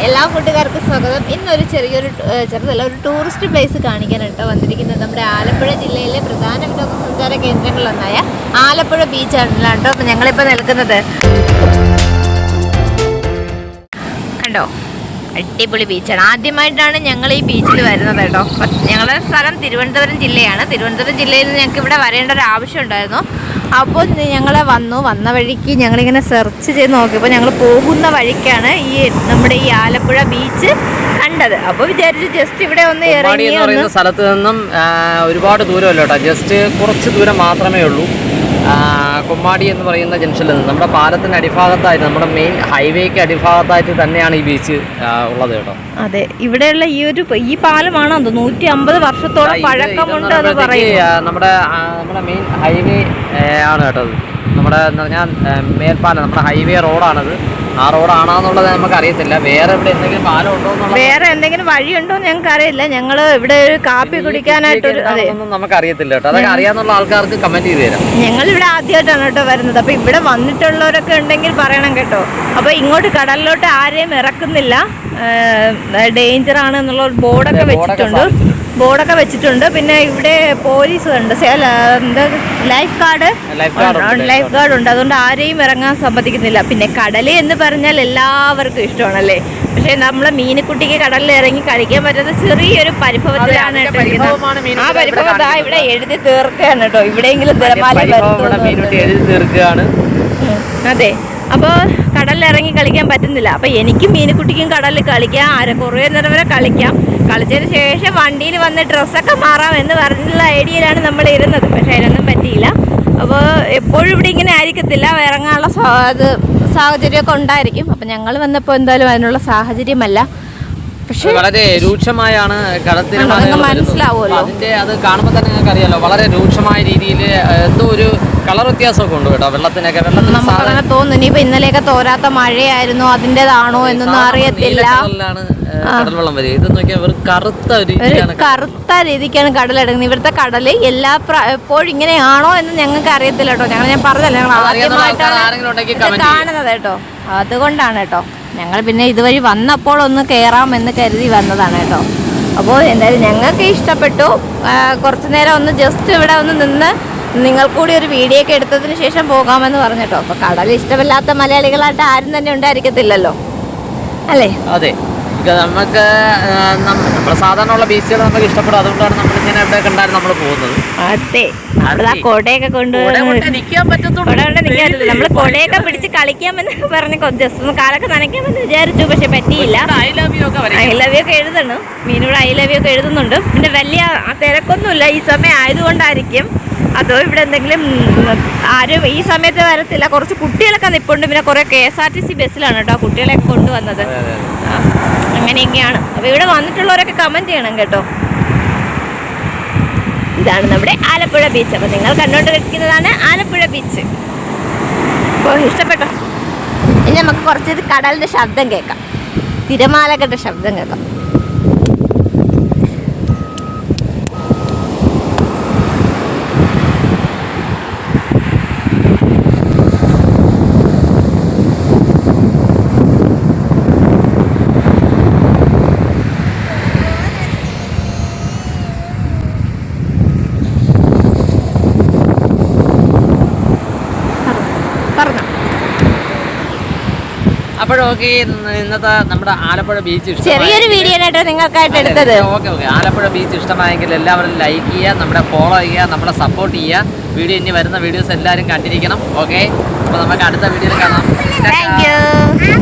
എല്ലാ കൂട്ടുകാർക്കും സ്വാഗതം. ഇന്നൊരു ചെറുതല്ല ഒരു ടൂറിസ്റ്റ് പ്ലേസ് കാണിക്കാനായിട്ട് വന്നിരിക്കുന്നത് നമ്മുടെ ആലപ്പുഴ ജില്ലയിലെ പ്രധാന വിനോദസഞ്ചാര കേന്ദ്രങ്ങളിലൊന്നായ ആലപ്പുഴ ബീച്ചാണല്ലോ കേട്ടോ. അപ്പം ഞങ്ങളിപ്പോൾ നിൽക്കുന്നത് കണ്ടോ, അടിപൊളി ബീച്ചാണ്. ആദ്യമായിട്ടാണ് ഞങ്ങൾ ഈ ബീച്ചിൽ വരുന്നത് കേട്ടോ. ഞങ്ങളുടെ സ്ഥലം തിരുവനന്തപുരം ജില്ലയാണ്. തിരുവനന്തപുരം ജില്ലയിൽ നിന്ന് ഞങ്ങൾക്ക് ഇവിടെ വരേണ്ട ഒരു ആവശ്യം ഉണ്ടായിരുന്നു. അപ്പോൾ ഞങ്ങൾ വന്ന വഴിക്ക് ഞങ്ങളിങ്ങനെ സെർച്ച് ചെയ്ത് നോക്കിയപ്പോൾ ഞങ്ങൾ പോകുന്ന വഴിക്കാണ് നമ്മുടെ ഈ ആലപ്പുഴ ബീച്ച് കണ്ടത്. അപ്പോൾ വിചാരിച്ചു ജസ്റ്റ് ഇവിടെ ഒന്ന് ഇറങ്ങി. സ്ഥലത്ത് നിന്നും ഒരുപാട് ദൂരമല്ല കേട്ടോ, ജസ്റ്റ് കുറച്ച് ദൂരം മാത്രമേ ഉള്ളൂ. കൊമ്മാടി എന്ന് പറയുന്ന ജംഗ്ഷനിൽ നിന്ന് നമ്മുടെ പാലത്തിൻ്റെ അടിഭാഗത്തായിട്ട്, നമ്മുടെ മെയിൻ ഹൈവേക്ക് അടിഭാഗത്തായിട്ട് തന്നെയാണ് ഈ ബീച്ച് ഉള്ളത് കേട്ടോ. അതെ, ഇവിടെയുള്ള ഈ പാലമാണോ 150 വർഷത്തോളം പഴക്കമുണ്ട് എന്ന് പറയുന്നത്. നമ്മുടെ മെയിൻ ഹൈവേ ആണ് കേട്ടോ. നമ്മുടെ എന്താ പറഞ്ഞാൽ മേൽപ്പാലം, നമ്മുടെ ഹൈവേ റോഡാണത്. ആ റോഡാണെന്നുള്ളത് നമുക്ക് അറിയത്തില്ല. വേറെ ഇവിടെ എന്തെങ്കിലും പാലം ഉണ്ടോ, വേറെ എന്തെങ്കിലും വഴിയുണ്ടോ ഞങ്ങൾക്ക് അറിയില്ല. ഞങ്ങൾ ഇവിടെ ഒരു കാപ്പി കുടിക്കാനായിട്ടൊരു നമുക്ക് അറിയത്തില്ല കേട്ടോ. അതൊക്കെ അറിയാന്നുള്ള ആൾക്കാർക്ക് കമന്റ് ചെയ്ത് തരാം. ഞങ്ങൾ ഇവിടെ ആദ്യമായിട്ടാണ് കേട്ടോ വരുന്നത്. അപ്പൊ ഇവിടെ വന്നിട്ടുള്ളവരൊക്കെ ഉണ്ടെങ്കിൽ പറയണം കേട്ടോ. അപ്പൊ ഇങ്ങോട്ട് കടലിലോട്ട് ആരെയും ഇറക്കുന്നില്ല, ഡേഞ്ചർ ആണ് എന്നുള്ള ബോർഡൊക്കെ വെച്ചിട്ടുണ്ട്. പിന്നെ ഇവിടെ പോലീസ് ഉണ്ട്, ലൈഫ് ഗാർഡ് ഉണ്ട്. അതുകൊണ്ട് ആരെയും ഇറങ്ങാൻ സമ്മതിക്കുന്നില്ല. പിന്നെ കടല് എന്ന് പറഞ്ഞാൽ എല്ലാവർക്കും ഇഷ്ടമാണല്ലേ. പക്ഷെ നമ്മളെ മീനുകുട്ടിക്ക് കടലിൽ ഇറങ്ങി കഴിക്കാൻ പറ്റാത്ത ചെറിയൊരു പരിഭവത്തിലാണ് കേട്ടോ. ആ പരിഭവം ഇവിടെ എഴുതി തീർക്കുകയാണ് കേട്ടോ. ഇവിടെയെങ്കിലും അതെ. അപ്പോൾ കടലിലിറങ്ങി കളിക്കാൻ പറ്റുന്നില്ല. അപ്പോൾ എനിക്കും മീനുകുട്ടിക്കും കടലിൽ കളിക്കാം, കുറേ നേരം വരെ കളിക്കാം. കളിച്ചതിന് ശേഷം വണ്ടിയിൽ വന്ന് ഡ്രസ്സൊക്കെ മാറാം എന്ന് പറഞ്ഞുള്ള ഐഡിയയിലാണ് നമ്മൾ ഇരുന്നത്. പക്ഷെ അതിനൊന്നും പറ്റിയില്ല. അപ്പോൾ എപ്പോഴും ഇവിടെ ഇങ്ങനെ ആയിരിക്കത്തില്ല, ഇറങ്ങാനുള്ള സാഹചര്യമൊക്കെ ഉണ്ടായിരിക്കും. അപ്പം ഞങ്ങൾ വന്നപ്പോൾ എന്തായാലും അതിനുള്ള സാഹചര്യമല്ല. പക്ഷേ വളരെ രൂക്ഷമായാണ് മനസ്സിലാവുമല്ലോ. അത് കാണുമ്പോൾ തന്നെ നിങ്ങൾക്ക് അറിയാലോ, വളരെ രൂക്ഷമായ രീതിയിൽ എന്തോ ഒരു കളർ വ്യത്യാസമൊക്കെ ഉണ്ട് കേട്ടോ. വെള്ളത്തിനൊക്കെ നമുക്കങ്ങനെ തോന്നുന്നു. ഇനിയിപ്പോൾ ഇന്നലെയൊക്കെ തോരാത്ത മഴയായിരുന്നു, അതിൻ്റെതാണോ എന്നൊന്നും അറിയത്തില്ല. കടൽവെള്ളം വരെ ഇത് നോക്കിയാൽ ഒരു കറുത്ത രീതിക്കാണ് കടലെടുക്കുന്നത്. ഇവിടുത്തെ കടല് എപ്പോഴും ഇങ്ങനെയാണോ എന്ന് ഞങ്ങൾക്ക് അറിയത്തില്ല കേട്ടോ. ഞാൻ പറഞ്ഞല്ലോ, ഞങ്ങൾ ആദ്യമായിട്ടാണ് കാണുന്നത് കേട്ടോ. അതുകൊണ്ടാണ് കേട്ടോ ഞങ്ങൾ പിന്നെ ഇതുവഴി വന്നപ്പോൾ ഒന്ന് കയറാമെന്ന് കരുതി വന്നതാണ് കേട്ടോ. അപ്പോൾ എന്തായാലും ഞങ്ങൾക്ക് ഇഷ്ടപ്പെട്ടു. കുറച്ചു നേരം ഒന്ന് ജസ്റ്റ് ഇവിടെ ഒന്ന് നിന്ന് നിങ്ങൾക്കൂടി ഒരു വീഡിയോ ഒക്കെ എടുത്തതിന് ശേഷം പോകാമെന്ന് പറഞ്ഞിട്ടോ. അപ്പോൾ കടൽ ഇഷ്ടമില്ലാത്ത മലയാളികളായിട്ട് ആരും തന്നെ ഉണ്ടായിരിക്കത്തില്ലല്ലോ, അല്ലേ? അതെ, നമുക്ക് നമ്മുടെ സാധാരണ ഉള്ള ബീച്ചുകൾ നമുക്ക് ഇഷ്ടപ്പെടും. അതുകൊണ്ടാണ് നമ്മളിങ്ങനെ ഇവിടെ കണ്ടായിരുന്നു നമ്മൾ പോകുന്നത്. അതെ, നമ്മളാ കൊടയൊക്കെ നമ്മൾ കൊടയൊക്കെ പിടിച്ച് കളിക്കാമെന്ന് പറഞ്ഞ് ജസ്റ്റ് ഒന്ന് കാലൊക്കെ നനയ്ക്കാമെന്ന് വിചാരിച്ചു. പക്ഷെ പറ്റിയില്ല. ഐ ലവ് യു ഒക്കെ എഴുതണം. മീനിവിടെ ഐ ലവ് യു ഒക്കെ എഴുതുന്നുണ്ട്. പിന്നെ വലിയ തിരക്കൊന്നുമില്ല, ഈ സമയം ആയതുകൊണ്ടായിരിക്കും. അതോ ഇവിടെ എന്തെങ്കിലും ആരും ഈ സമയത്ത് വരത്തില്ല. കുറച്ച് കുട്ടികളൊക്കെ നിൽപ്പുണ്ട്. പിന്നെ കുറേ KSRTC ബസ്സിലാണ് കേട്ടോ കുട്ടികളെയൊക്കെ കൊണ്ടുവന്നത്. അങ്ങനെയൊക്കെയാണ്. അപ്പോൾ ഇവിടെ വന്നിട്ടുള്ളവരൊക്കെ കമൻറ്റ് ചെയ്യണം കേട്ടോ. ഇതാണ് നമ്മുടെ ആലപ്പുഴ ബീച്ച്. അപ്പോൾ നിങ്ങൾ കണ്ടുകൊണ്ടിരിക്കുന്നതാണ് ആലപ്പുഴ ബീച്ച്. അപ്പോൾ ഇഷ്ടപ്പെട്ടോ? ഇനി നമുക്ക് കുറച്ച് കടലിൻ്റെ ശബ്ദം കേൾക്കാം, തിരമാലകളുടെ ശബ്ദം കേൾക്കാം. അപ്പോഴൊക്കെ ഇന്നത്തെ നമ്മുടെ ആലപ്പുഴ ബീച്ച് ചെറിയൊരു വീഡിയോ ആയിട്ട് നിങ്ങൾക്കായിട്ട് എടുത്തത്. ഓക്കെ, ആലപ്പുഴ ബീച്ച് ഇഷ്ടമായെങ്കിൽ എല്ലാവരും ലൈക്ക് ചെയ്യുക, നമ്മളെ ഫോളോ ചെയ്യുക, നമ്മളെ സപ്പോർട്ട് ചെയ്യുക. ഇനി വരുന്ന വീഡിയോസ് എല്ലാവരും കണ്ടിരിക്കണം. ഓക്കെ, അപ്പോൾ നമുക്ക് അടുത്ത വീഡിയോയിൽ കാണാം. Thank you.